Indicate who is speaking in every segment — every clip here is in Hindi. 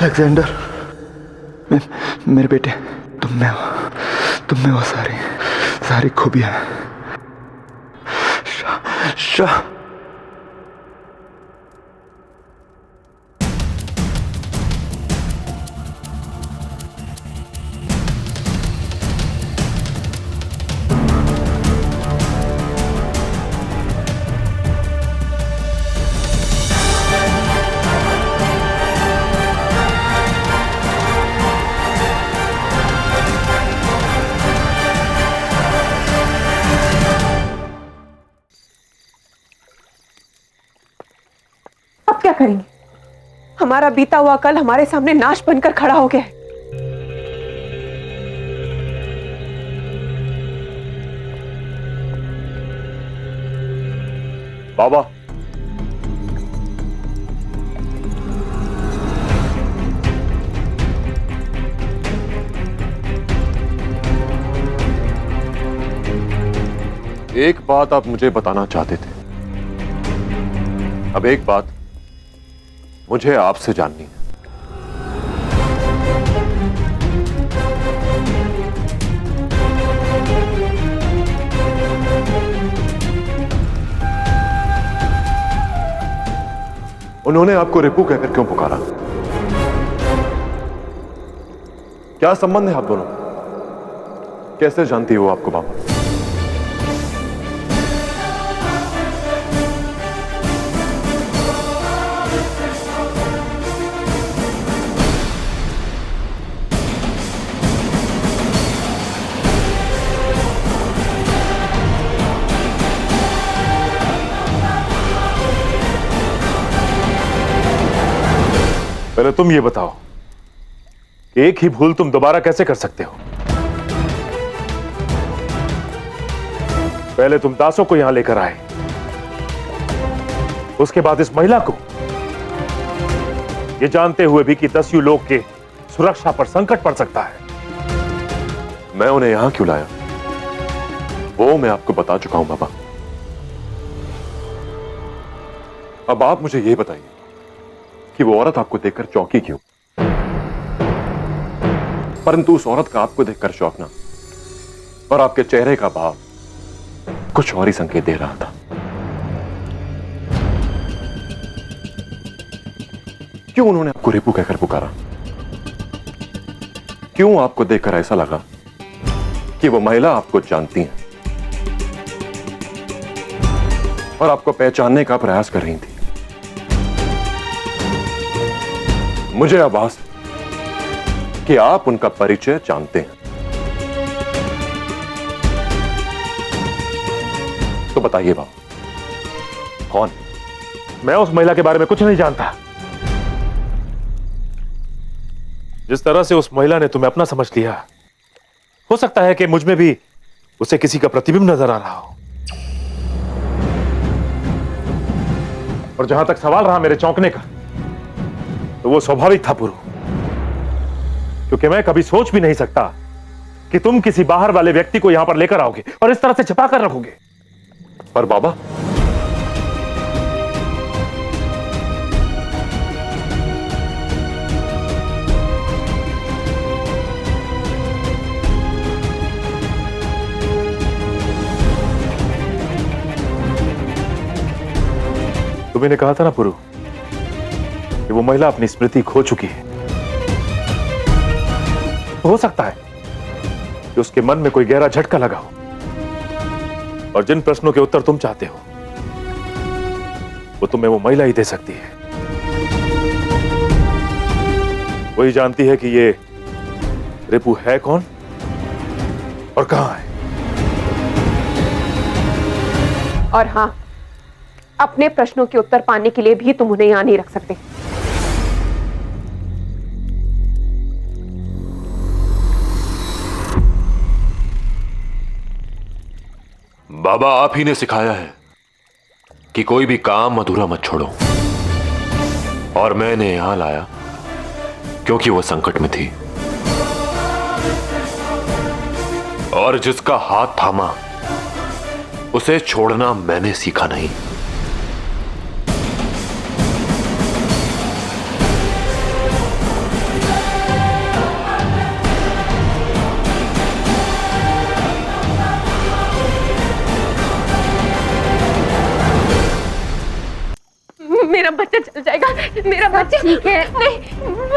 Speaker 1: अलेक्जेंडर, मेरे बेटे, तुम में वो सारी खूबियां हैं। शाह
Speaker 2: क्या करेंगे? हमारा बीता हुआ कल हमारे सामने नाश बनकर खड़ा हो गया है।
Speaker 3: बाबा, एक बात आप मुझे बताना चाहते थे, अब एक बात मुझे आपसे जाननी है। उन्होंने आपको रिपू कहकर क्यों पुकारा? क्या संबंध है आप दोनों? कैसे जानती हो आपको बाबा? पहले तुम ये बताओ कि एक ही भूल तुम दोबारा कैसे कर सकते हो? पहले तुम दासों को यहां लेकर आए, उसके बाद इस महिला को, ये जानते हुए भी कि दस्यु लोग के सुरक्षा पर संकट पड़ सकता है। मैं उन्हें यहां क्यों लाया, वो मैं आपको बता चुका हूं बाबा। अब आप मुझे यह बताइए कि वो औरत आपको देखकर चौंकी क्यों? परंतु उस औरत का आपको देखकर चौंकना और आपके चेहरे का भाव कुछ और ही संकेत दे रहा था। क्यों उन्होंने आपको रिपू कहकर पुकारा? क्यों आपको देखकर ऐसा लगा कि वो महिला आपको जानती है और आपको पहचानने का प्रयास कर रही थी? मुझे आभास है कि आप उनका परिचय जानते हैं, तो बताइए बाबा, कौन?
Speaker 4: मैं उस महिला के बारे में कुछ नहीं जानता। जिस तरह से उस महिला ने तुम्हें अपना समझ लिया, हो सकता है कि मुझ में भी उसे किसी का प्रतिबिंब नजर आ रहा हो। और जहां तक सवाल रहा मेरे चौंकने का, तो वो स्वाभाविक था पुरु, क्योंकि मैं कभी सोच भी नहीं सकता कि तुम किसी बाहर वाले व्यक्ति को यहां पर लेकर आओगे और इस तरह से छिपा कर रखोगे।
Speaker 3: पर बाबा,
Speaker 4: तुम्हें कहा था ना पुरु कि वो महिला अपनी स्मृति खो चुकी है। हो सकता है कि उसके मन में कोई गहरा झटका लगा हो और जिन प्रश्नों के उत्तर तुम चाहते हो वो तुम्हें वो महिला ही दे सकती है। वही जानती है कि ये रिपू है कौन और कहां है।
Speaker 2: और हां, अपने प्रश्नों के उत्तर पाने के लिए भी तुम उन्हें यहां नहीं रख सकते।
Speaker 5: बाबा, आप ही ने सिखाया है कि कोई भी काम अधूरा मत छोड़ो, और मैंने यहां लाया क्योंकि वो संकट में थी, और जिसका हाथ थामा उसे छोड़ना मैंने सीखा नहीं।
Speaker 2: बच्चा जल जाएगा, मेरा बच्चा। ठीक है, नहीं,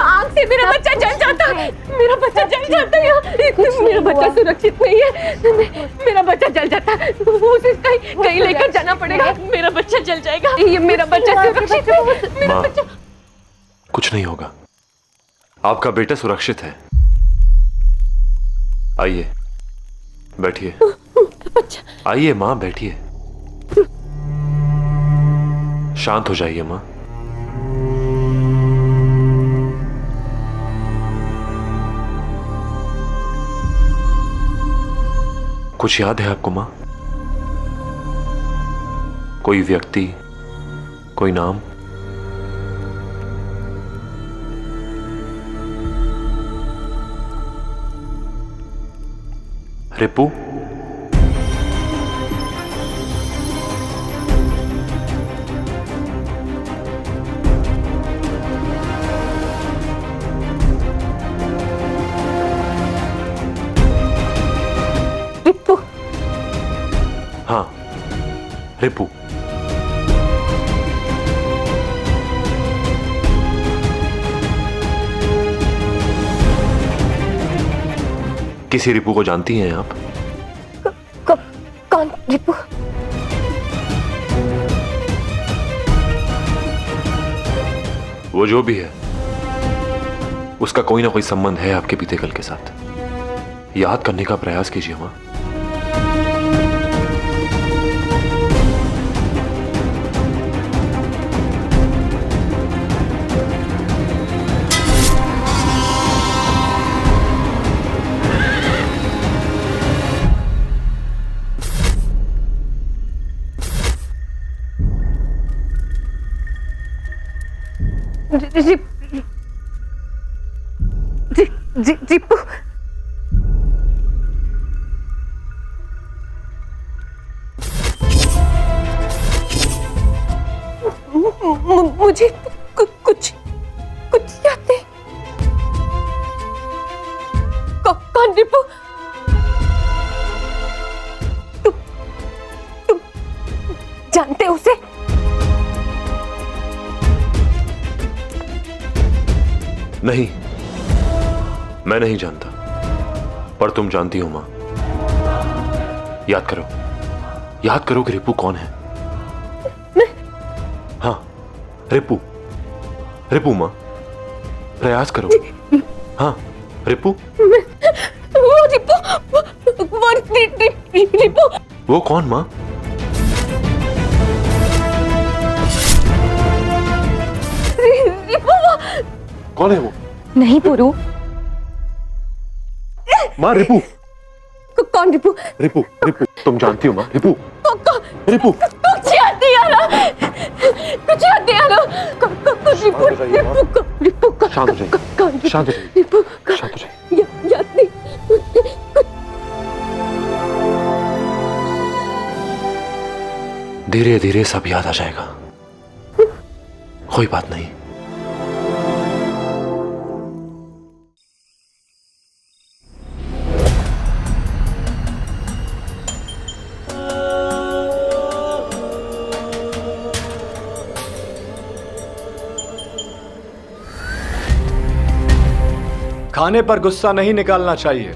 Speaker 2: आग से मेरा बच्चा जल जाता है, मेरा बच्चा जल जाता है, मेरा बच्चा सुरक्षित नहीं है, मेरा बच्चा जल जाता है, उसे कहीं लेकर जाना पड़ेगा, मेरा बच्चा जल जाएगा, ये मेरा बच्चा सुरक्षित है, मेरा बच्चा।
Speaker 5: कुछ नहीं होगा, आपका बेटा सुरक्षित है। आइए बैठिए, आइए माँ बैठिए, शांत हो जाइए माँ। कुछ याद है आपको माँ? कोई व्यक्ति, कोई नाम? रिपू?
Speaker 2: रिपू?
Speaker 5: हाँ, रिपू। किसी रिपू को जानती हैं आप?
Speaker 2: कौन रिपू?
Speaker 5: वो जो भी है, उसका कोई ना कोई संबंध है आपके बीते कल के साथ। याद करने का प्रयास कीजिए मां।
Speaker 2: रिपू? मुझे कुछ याद नहीं। कौन रिपू? तुम जानते हो उसे?
Speaker 5: नहीं, मैं नहीं जानता, पर तुम जानती हो मां। याद करो कि रिपू कौन है। हाँ, रिपू मां, प्रयास करो। हाँ, रिपू।
Speaker 2: वो रिपू।
Speaker 5: वो कौन मां?
Speaker 2: रिपू।
Speaker 5: कौन है वो?
Speaker 2: नहीं पुरु।
Speaker 4: माँ रिपू।
Speaker 2: कौन रिपू?
Speaker 5: रिपू, तुम जानती हो मां? रिपू।
Speaker 2: कुछ याद नहीं आ रहा। रिपू।
Speaker 5: शांत हो जाइए।
Speaker 2: रिपू।
Speaker 5: शांत हो जाइए।
Speaker 2: याद नहीं।
Speaker 5: धीरे धीरे सब याद आ जाएगा, कोई बात नहीं।
Speaker 1: खाने पर गुस्सा नहीं निकालना चाहिए।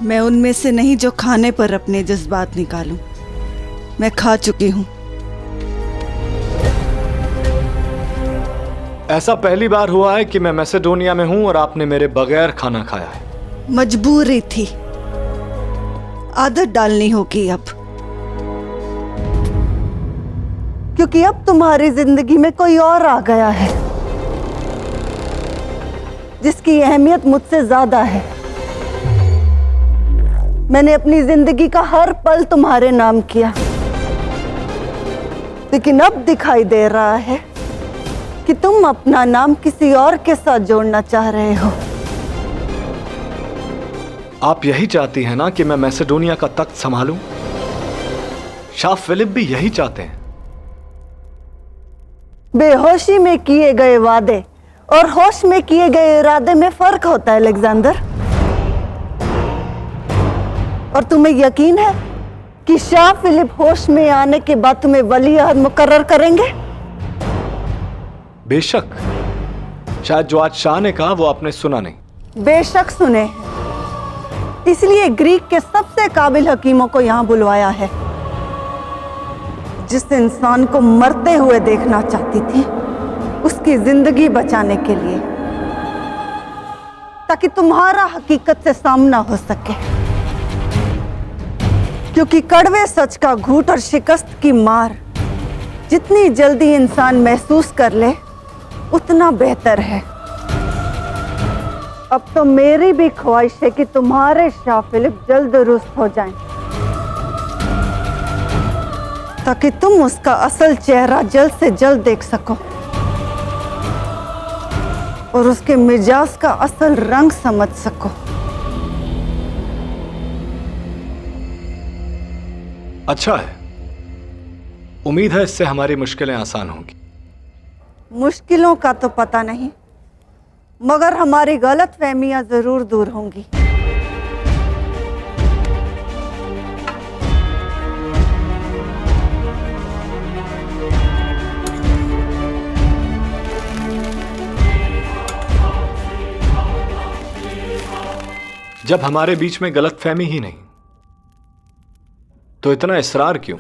Speaker 6: मैं उनमें से नहीं जो खाने पर अपने जज्बात निकालूं। मैं खा चुकी हूं।
Speaker 1: ऐसा पहली बार हुआ है कि मैं मैसेडोनिया में हूं और आपने मेरे बगैर खाना खाया है।
Speaker 6: मजबूरी थी, आदत डालनी होगी अब, क्योंकि अब तुम्हारी जिंदगी में कोई और आ गया है जिसकी अहमियत मुझसे ज्यादा है। मैंने अपनी जिंदगी का हर पल तुम्हारे नाम किया, लेकिन अब दिखाई दे रहा है कि तुम अपना नाम किसी और के साथ जोड़ना चाह रहे हो।
Speaker 1: आप यही चाहती हैं ना कि मैं मैसेडोनिया का तख्त संभालूं? शाह फिलिप भी यही चाहते हैं।
Speaker 6: बेहोशी में किए गए वादे और होश में किए गए इरादे में फर्क होता है अलेक्जेंडर। और तुम्हें यकीन है कि शाह फिलिप होश में आने के बाद तुम्हें वली अहद मुकर्रर करेंगे?
Speaker 1: बेशक, शायद जो आज शाह ने कहा वो आपने सुना नहीं।
Speaker 6: बेशक सुने हैं, इसलिए ग्रीक के सबसे काबिल हकीमों को यहां बुलवाया है। जिस इंसान को मरते हुए देखना चाहती थी, उसकी जिंदगी बचाने के लिए, ताकि तुम्हारा हकीकत से सामना हो सके। क्योंकि कड़वे सच का घूंट और शिकस्त की मार जितनी जल्दी इंसान महसूस कर ले, उतना बेहतर है। अब तो मेरी भी ख्वाहिश है कि तुम्हारे शाह फिलिप जल्द दुरुस्त हो जाएं, ताकि तुम उसका असल चेहरा जल्द से जल्द देख सको और उसके मिजाज का असल रंग समझ सको।
Speaker 1: अच्छा है, उम्मीद है इससे हमारी मुश्किलें आसान होंगी।
Speaker 6: मुश्किलों का तो पता नहीं, मगर हमारी गलतफहमियां जरूर दूर होंगी।
Speaker 1: जब हमारे बीच में गलतफहमी ही नहीं, तो इतना इसरार क्यों?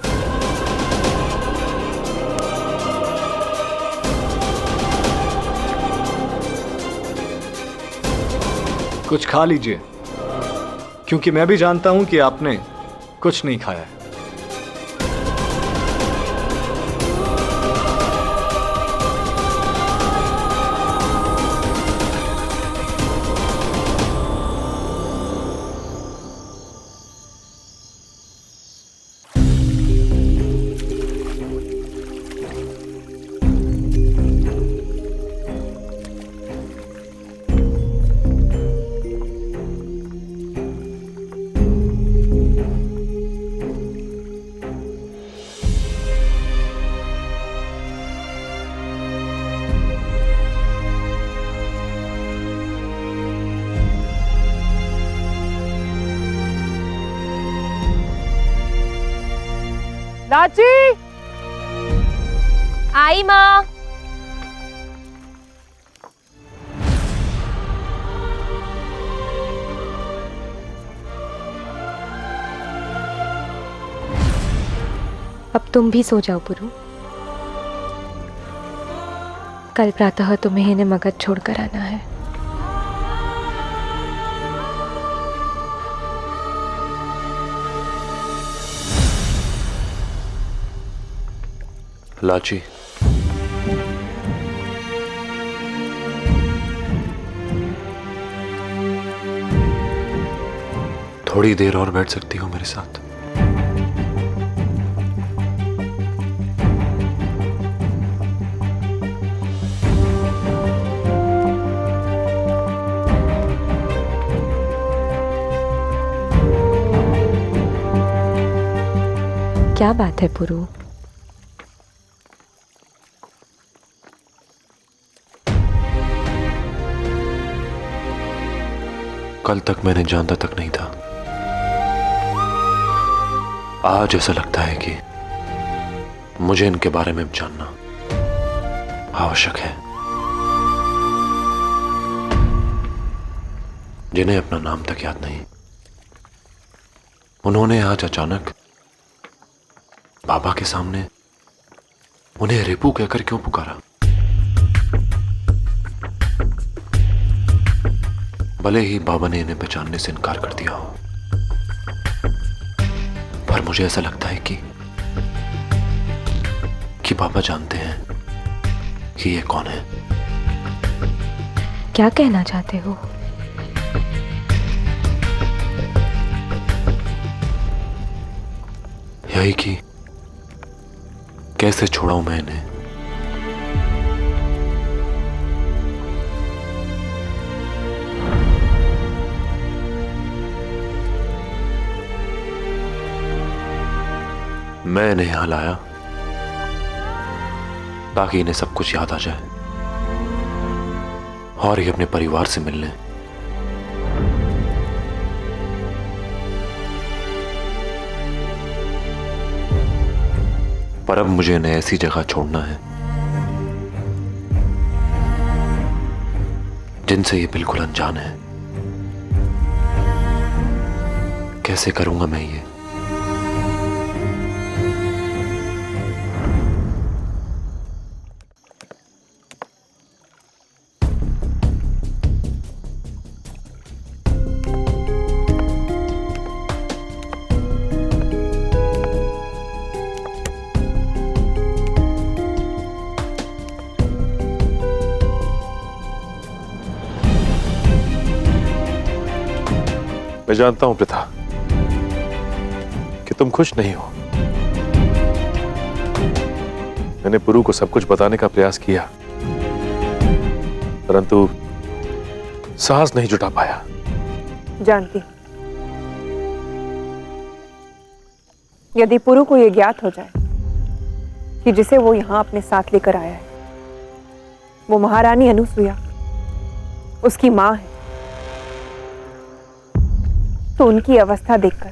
Speaker 1: कुछ खा लीजिए, क्योंकि मैं भी जानता हूं कि आपने कुछ नहीं खाया है।
Speaker 2: लाची,
Speaker 7: आई माँ। अब तुम भी सो जाओ पुरु। कल प्रातः तुम्हें इन्हें मगध छोड़कर आना है।
Speaker 5: लाची, थोड़ी देर और बैठ सकती हो मेरे साथ?
Speaker 7: क्या बात है पुरु?
Speaker 5: कल तक मैंने जानता तक नहीं था, आज ऐसा लगता है कि मुझे इनके बारे में जानना आवश्यक है, जिन्हें अपना नाम तक याद नहीं। उन्होंने आज अचानक बाबा के सामने उन्हें रिपू कहकर क्यों पुकारा? भले ही बाबा ने इन्हें पहचानने से इनकार कर दिया हो, पर मुझे ऐसा लगता है कि बाबा जानते हैं कि ये कौन है।
Speaker 7: क्या कहना चाहते हो?
Speaker 5: यही कि कैसे छोड़ाऊं मैं इन्हें। मैं इन्हें यहां लाया ताकि इन्हें सब कुछ याद आ जाए और ये अपने परिवार से मिल लें। पर अब मुझे इन्हें ऐसी जगह छोड़ना है जिनसे ये बिल्कुल अनजान है। कैसे करूंगा मैं ये?
Speaker 3: मैं जानता हूं प्रथा कि तुम खुश नहीं हो। मैंने पुरु को सब कुछ बताने का प्रयास किया, परंतु साहस नहीं जुटा पाया।
Speaker 2: जानती हूं। यदि पुरु को यह ज्ञात हो जाए कि जिसे वो यहां अपने साथ लेकर आया है वो महारानी अनुसुईया उसकी मां है, तो उनकी अवस्था देखकर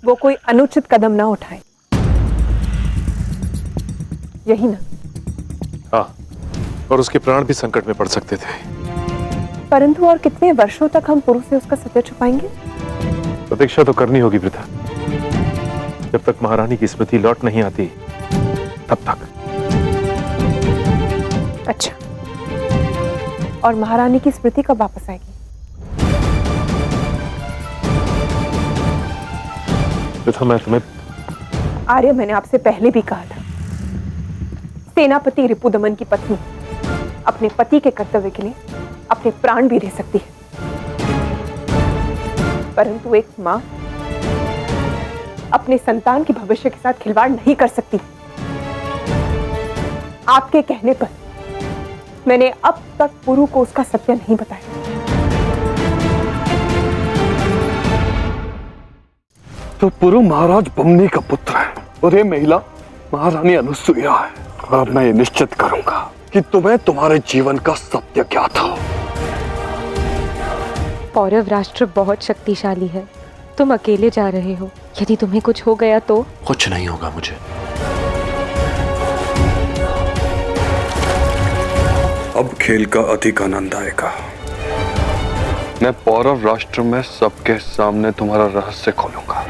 Speaker 2: वो कोई अनुचित कदम ना उठाए, यही ना?
Speaker 3: हाँ, और उसके प्राण भी संकट में पड़ सकते थे।
Speaker 2: परंतु और कितने वर्षों तक हम पुरु से उसका सत्य छुपाएंगे?
Speaker 3: प्रतीक्षा तो करनी होगी प्रथा। जब तक महारानी की स्मृति लौट नहीं आती तब तक।
Speaker 2: अच्छा, और महारानी की स्मृति कब वापस आएगी?
Speaker 3: प्रथा, मैं तुम्हें
Speaker 2: आर्य, मैंने आपसे पहले भी कहा था, सेनापति रिपुदमन की पत्नी अपने पति के कर्तव्य के लिए अपने प्राण भी दे सकती है, परंतु एक मां अपने संतान के भविष्य के साथ खिलवाड़ नहीं कर सकती। आपके कहने पर मैंने अब तक पुरु को उसका सत्य नहीं बताया।
Speaker 8: तो पुरु महाराज बमनी का पुत्र है और ये महिला महारानी अनुसुईया है। अब मैं ये निश्चित करूंगा कि तुम्हें तुम्हारे जीवन का सत्य ज्ञात हो।
Speaker 7: पौरव राष्ट्र बहुत शक्तिशाली है, तुम अकेले जा रहे हो। यदि तुम्हें कुछ हो गया तो?
Speaker 5: कुछ नहीं होगा मुझे।
Speaker 8: अब खेल का अधिक आनंद आएगा। मैं पौरव राष्ट्र में सबके सामने तुम्हारा रहस्य खोलूंगा।